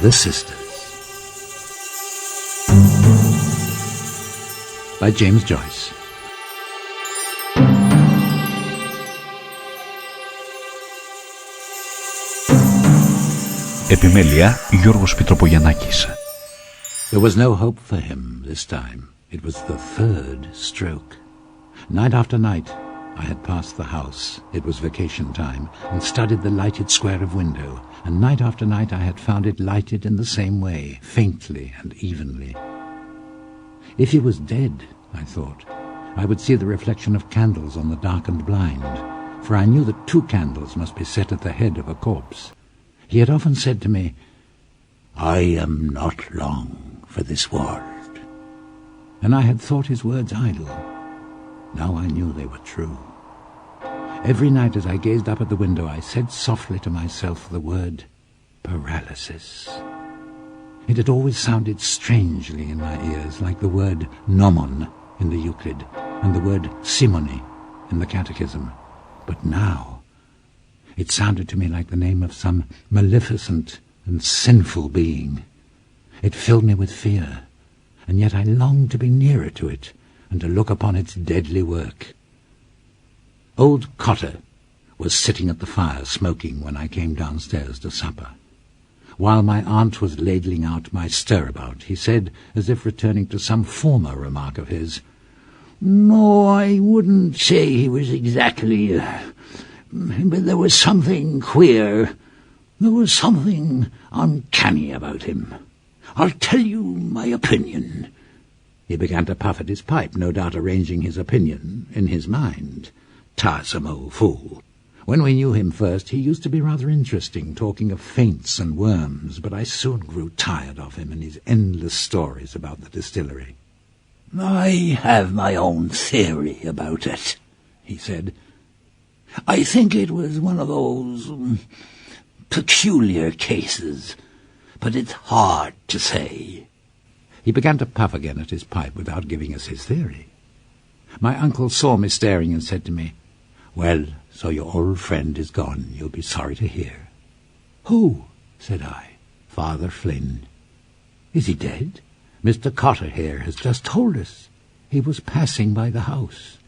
The Sisters by James Joyce. Επιμέλεια Γιώργος Πιτροπογιαννάκης. There was no hope for him this time. It was the third stroke. Night after night I had passed the house, it was vacation time, and studied the lighted square of window, and night after night I had found it lighted in the same way, faintly and evenly. If he was dead, I thought, I would see the reflection of candles on the darkened blind, for I knew that 2 candles must be set at the head of a corpse. He had often said to me, "I am not long for this world." And I had thought his words idle. Now I knew they were true. Every night as I gazed up at the window, I said softly to myself the word paralysis. It had always sounded strangely in my ears, like the word nomon in the Euclid and the word simony in the Catechism. But now it sounded to me like the name of some maleficent and sinful being. It filled me with fear, and yet I longed to be nearer to it and to look upon its deadly work. Old Cotter was sitting at the fire smoking when I came downstairs to supper. While my aunt was ladling out my stirabout, he said, as if returning to some former remark of his, "No, I wouldn't say he was exactly... but there was something queer. There was something uncanny about him. I'll tell you my opinion." He began to puff at his pipe, no doubt arranging his opinion in his mind. Tiresome old fool. When we knew him first, he used to be rather interesting, talking of faints and worms, but I soon grew tired of him and his endless stories about the distillery. "I have my own theory about it," he said. "I think it was one of those peculiar cases, but it's hard to say." He began to puff again at his pipe without giving us his theory. My uncle saw me staring and said to me, "Well, so your old friend is gone, you'll be sorry to hear." "Who?" said I. "Father Flynn." "Is he dead?" "Mr. Cotter here has just told us. He was passing by the house."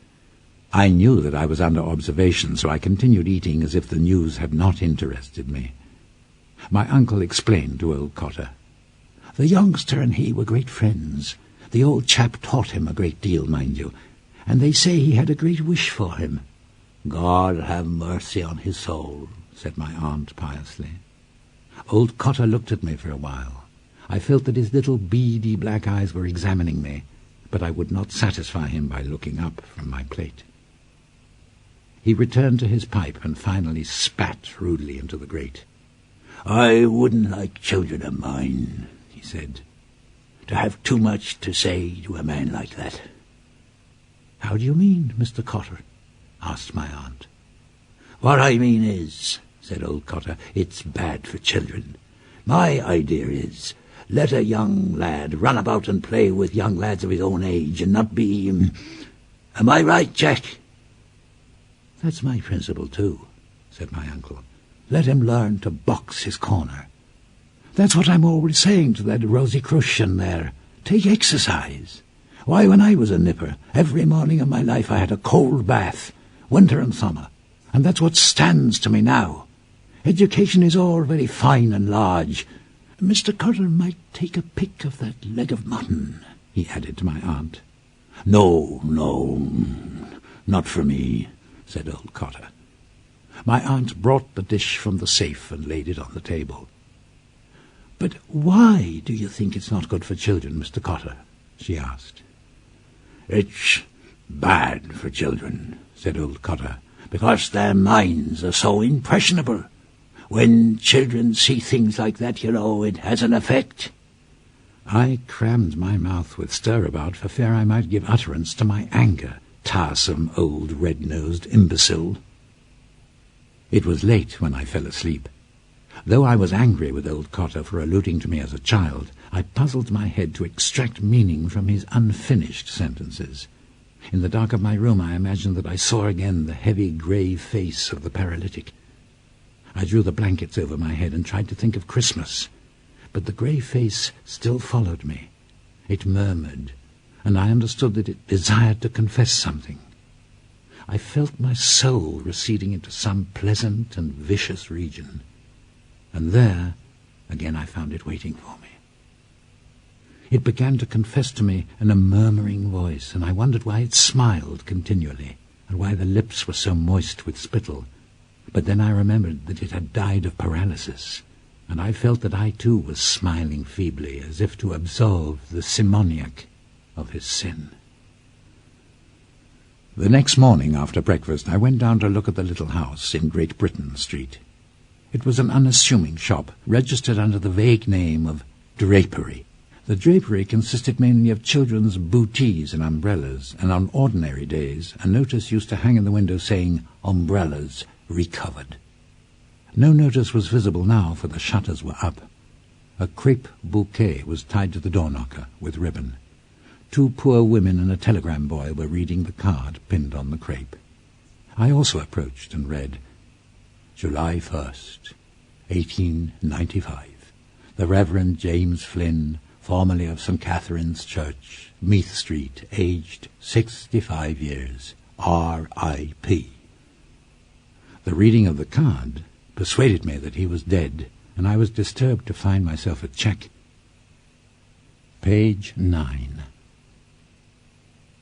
I knew that I was under observation, so I continued eating as if the news had not interested me. My uncle explained to old Cotter. "The youngster and he were great friends. The old chap taught him a great deal, mind you, and they say he had a great wish for him." "God have mercy on his soul," said my aunt piously. Old Cotter looked at me for a while. I felt that his little beady black eyes were examining me, but I would not satisfy him by looking up from my plate. He returned to his pipe and finally spat rudely into the grate. "I wouldn't like children of mine," he said, "to have too much to say to a man like that." "How do you mean, Mr. Cotter?" asked my aunt. "What I mean is," said old Cotter, "it's bad for children. My idea is, let a young lad run about and play with young lads of his own age and not be... Am I right, Jack?" "That's my principle too," said my uncle. "Let him learn to box his corner. That's what I'm always saying to that Rosicrucian there. Take exercise. Why, when I was a nipper, every morning of my life I had a cold bath, winter and summer, and that's what stands to me now. Education is all very fine and large. Mr. Cotter might take a pick of that leg of mutton," he added to my aunt. No, not for me," said old Cotter. My aunt brought the dish from the safe and laid it on the table. "But why do you think it's not good for children, Mr. Cotter?" she asked. "It's bad for children," said old Cotter, "because their minds are so impressionable. When children see things like that, you know, it has an effect." I crammed my mouth with stirabout for fear I might give utterance to my anger. Tiresome old red-nosed imbecile. It was late when I fell asleep. Though I was angry with old Cotter for alluding to me as a child, I puzzled my head to extract meaning from his unfinished sentences. In the dark of my room I imagined that I saw again the heavy grey face of the paralytic. I drew the blankets over my head and tried to think of Christmas. but the grey face still followed me. It murmured, and I understood that it desired to confess something. I felt my soul receding into some pleasant and vicious region, and there again I found it waiting for me. It began to confess to me in a murmuring voice, and I wondered why it smiled continually, and why the lips were so moist with spittle. But then I remembered that it had died of paralysis, and I felt that I too was smiling feebly, as if to absolve the simoniac of his sin. The next morning after breakfast I went down to look at the little house in Great Britain Street. It was an unassuming shop, registered under the vague name of drapery. The drapery consisted mainly of children's bootees and umbrellas, and on ordinary days a notice used to hang in the window saying, "Umbrellas recovered." No notice was visible now, for the shutters were up. A crepe bouquet was tied to the door-knocker with ribbon. 2 poor women and a telegram boy were reading the card pinned on the crepe. I also approached and read, "July 1st, 1895. The Reverend James Flynn, formerly of St. Catherine's Church, Meath Street, aged 65 years, R.I.P." The reading of the card persuaded me that he was dead, and I was disturbed to find myself at check. Page 9.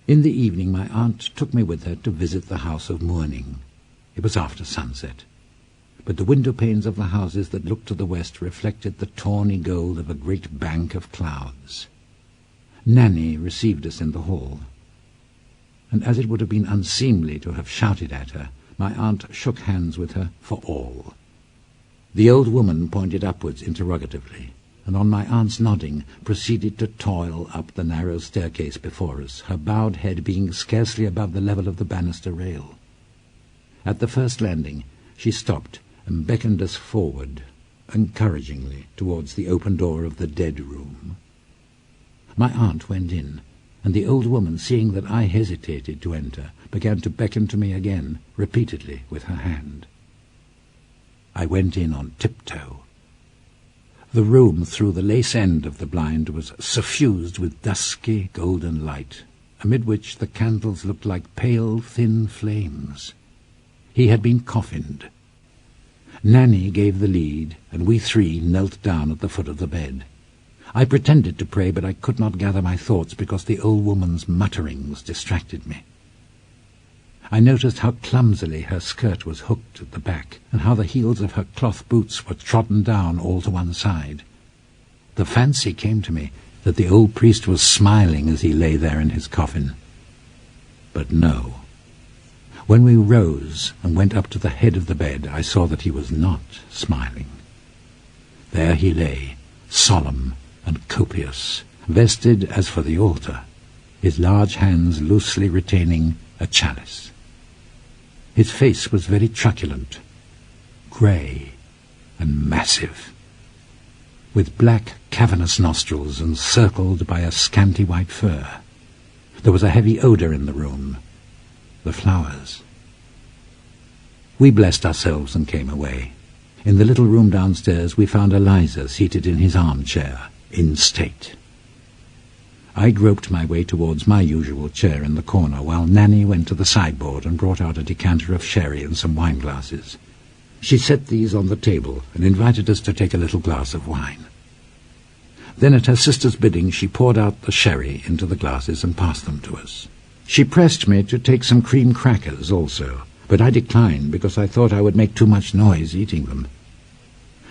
In the evening my aunt took me with her to visit the house of mourning. It was after sunset, but the window-panes of the houses that looked to the west reflected the tawny gold of a great bank of clouds. Nanny received us in the hall, and as it would have been unseemly to have shouted at her, my aunt shook hands with her for all. The old woman pointed upwards interrogatively, and on my aunt's nodding proceeded to toil up the narrow staircase before us, her bowed head being scarcely above the level of the banister rail. At the first landing she stopped and beckoned us forward, encouragingly, towards the open door of the dead room. My aunt went in, and the old woman, seeing that I hesitated to enter, began to beckon to me again, repeatedly, with her hand. I went in on tiptoe. The room, through the lace end of the blind, was suffused with dusky golden light, amid which the candles looked like pale, thin flames. He had been coffined. Nanny gave the lead, and we 3 knelt down at the foot of the bed. I pretended to pray, but I could not gather my thoughts because the old woman's mutterings distracted me. I noticed how clumsily her skirt was hooked at the back, and how the heels of her cloth boots were trodden down all to one side. The fancy came to me that the old priest was smiling as he lay there in his coffin. But no. When we rose and went up to the head of the bed, I saw that he was not smiling. There he lay, solemn and copious, vested as for the altar, his large hands loosely retaining a chalice. His face was very truculent, grey and massive, with black cavernous nostrils encircled by a scanty white fur. There was a heavy odour in the room, the flowers. We blessed ourselves and came away. In the little room downstairs we found Eliza seated in his armchair, in state. I groped my way towards my usual chair in the corner, while Nanny went to the sideboard and brought out a decanter of sherry and some wine-glasses. She set these on the table and invited us to take a little glass of wine. Then, at her sister's bidding, she poured out the sherry into the glasses and passed them to us. She pressed me to take some cream crackers also, but I declined because I thought I would make too much noise eating them.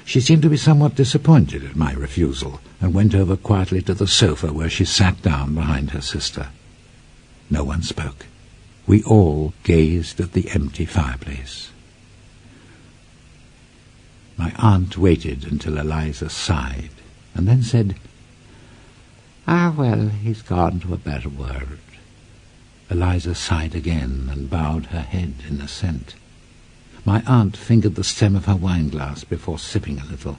She seemed to be somewhat disappointed at my refusal, and went over quietly to the sofa, where she sat down behind her sister. No one spoke. We all gazed at the empty fireplace. My aunt waited until Eliza sighed, and then said, "Ah, well, he's gone to a better world." Eliza sighed again and bowed her head in assent. My aunt fingered the stem of her wine-glass before sipping a little.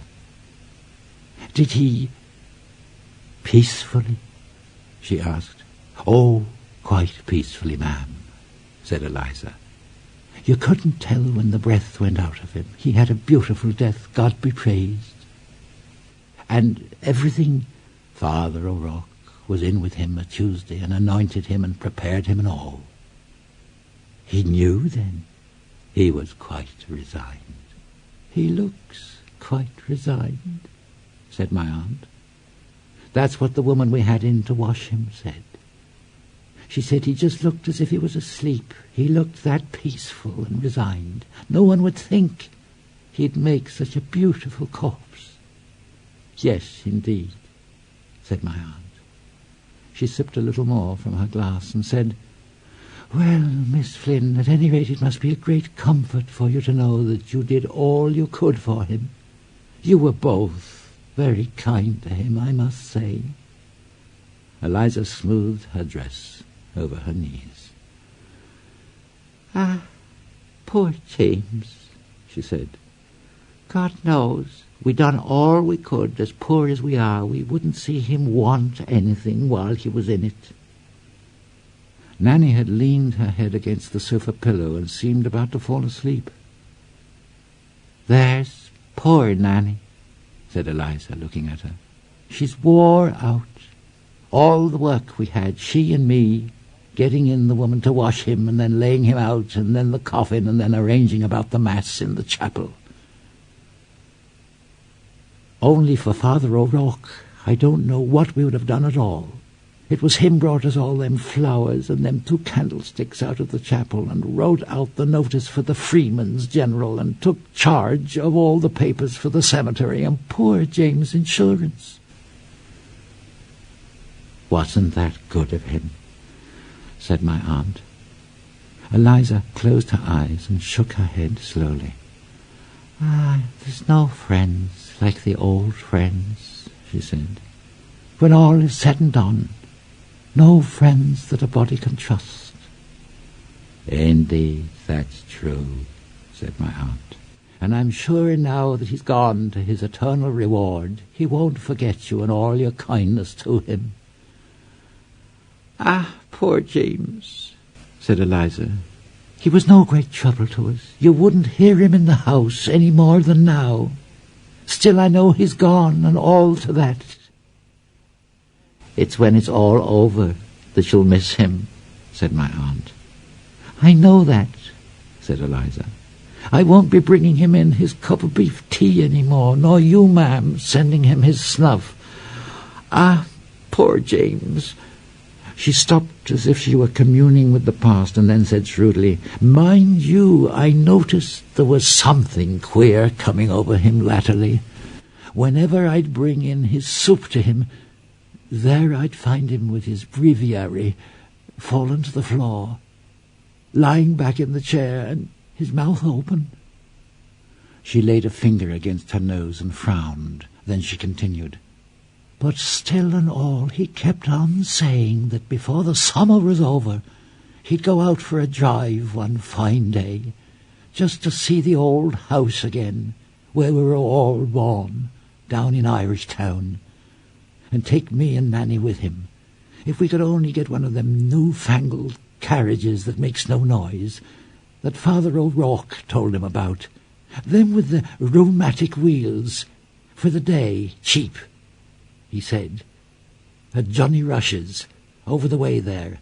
"Did he peacefully?" she asked. "Oh, quite peacefully, ma'am," said Eliza. "You couldn't tell when the breath went out of him. He had a beautiful death, God be praised. And everything, Father O'Rourke was in with him a Tuesday and anointed him and prepared him and all. He knew then. He was quite resigned. He looks quite resigned, said my aunt. That's what the woman we had in to wash him said. She said he just looked as if he was asleep. He looked that peaceful and resigned. No one would think he'd make such a beautiful corpse. Yes, indeed, said my aunt. She sipped a little more from her glass and said, "Well, Miss Flynn, at any rate it must be a great comfort for you to know that you did all you could for him. You were both very kind to him, I must say." Eliza smoothed her dress over her knees. "Ah, poor James," she said. "God knows we done all we could, as poor as we are. We wouldn't see him want anything while he was in it." Nanny had leaned her head against the sofa pillow and seemed about to fall asleep. "There's poor Nanny," said Eliza, looking at her. "She's wore out. All the work we had, she and me, getting in the woman to wash him and then laying him out and then the coffin and then arranging about the mass in the chapel. Only for Father O'Rourke, I don't know what we would have done at all. It was him brought us all them flowers and them 2 candlesticks out of the chapel and wrote out the notice for the Freeman's General and took charge of all the papers for the cemetery and poor James' insurance." "Wasn't that good of him?" said my aunt. Eliza closed her eyes and shook her head slowly. "There's no friends like the old friends," she said. "When all is said and done, no friends that a body can trust." "Indeed, that's true," said my aunt. "And I'm sure now that he's gone to his eternal reward, he won't forget you and all your kindness to him." "Ah, poor James," said Eliza. "He was no great trouble to us. You wouldn't hear him in the house any more than now. Still, I know he's gone, and all to that. It's when it's all over that you'll miss him," said my aunt. "I know that," said Eliza. "I won't be bringing him in his cup of beef tea any more, nor you, ma'am, sending him his snuff. Ah, poor James." She stopped as if she were communing with the past, and then said shrewdly, "Mind you, I noticed there was something queer coming over him latterly. Whenever I'd bring in his soup to him, there I'd find him with his breviary fallen to the floor, lying back in the chair, and his mouth open." She laid a finger against her nose and frowned. Then she continued, "But still and all, he kept on saying that before the summer was over, he'd go out for a drive one fine day, just to see the old house again, where we were all born, down in Irish Town, and take me and Nanny with him. If we could only get one of them new-fangled carriages that makes no noise, that Father O'Rourke told him about, them with the rheumatic wheels, for the day, cheap, he said, at Johnny Rush's, over the way there,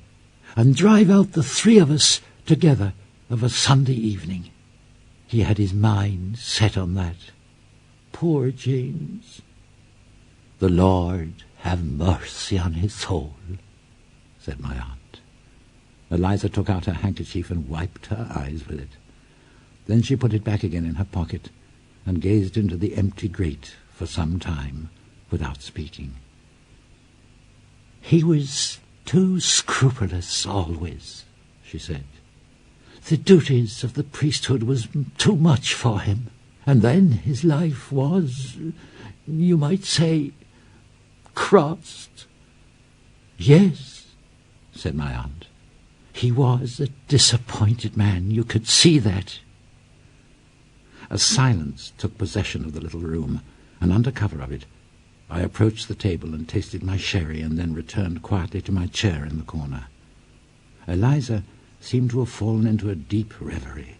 and drive out the 3 of us together of a Sunday evening. He had his mind set on that. Poor James. The Lord have mercy on his soul," said my aunt. Eliza took out her handkerchief and wiped her eyes with it. Then she put it back again in her pocket and gazed into the empty grate for some time without speaking. "He was too scrupulous always," she said. "The duties of the priesthood was too much for him. And then his life was, you might say, crossed." "Yes," said my aunt. "He was a disappointed man. You could see that." A silence took possession of the little room, and under cover of it I approached the table and tasted my sherry, and then returned quietly to my chair in the corner. Eliza seemed to have fallen into a deep reverie.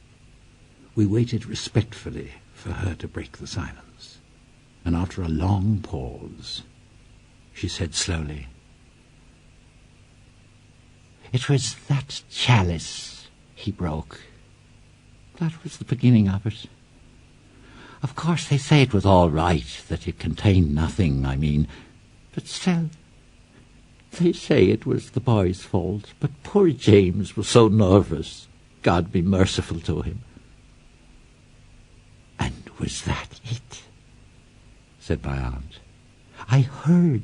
We waited respectfully for her to break the silence, and after a long pause, she said slowly, "It was that chalice he broke. That was the beginning of it. Of course they say it was all right, that it contained nothing, I mean, but still, they say it was the boy's fault. But poor James was so nervous. God be merciful to him." "And was that it?" said my aunt. "I heard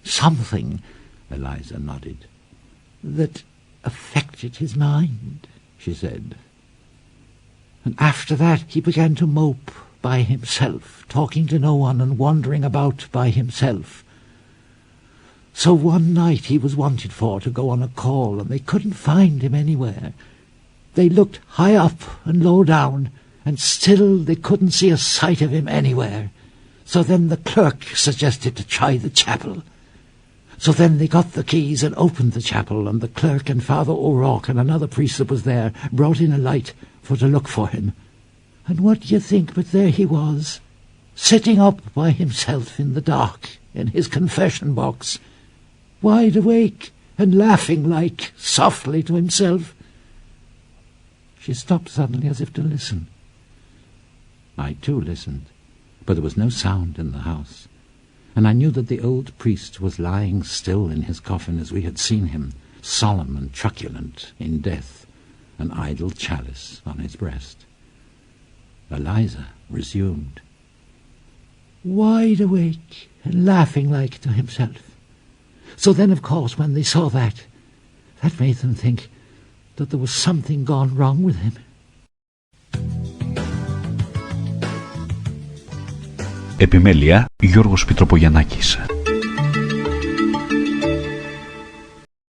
something," Eliza nodded, "that affected his mind," she said. "And after that he began to mope by himself, talking to no one and wandering about by himself. So one night he was wanted for to go on a call, and they couldn't find him anywhere. They looked high up and low down, and still they couldn't see a sight of him anywhere. So then the clerk suggested to try the chapel. So then they got the keys and opened the chapel, and the clerk and Father O'Rourke and another priest that was there brought in a light for to look for him. And what do you think but there he was, sitting up by himself in the dark in his confession box, wide awake and laughing like softly to himself." She stopped suddenly as if to listen. I too listened, but there was no sound in the house, and I knew that the old priest was lying still in his coffin as we had seen him, solemn and truculent in death, an idle chalice on his breast. Eliza resumed, "Wide awake and laughing like to himself. So then, of course, when they saw that made them think that there was something gone wrong with him." Επιμέλεια Γιώργος Πιτροπογιαννάκης.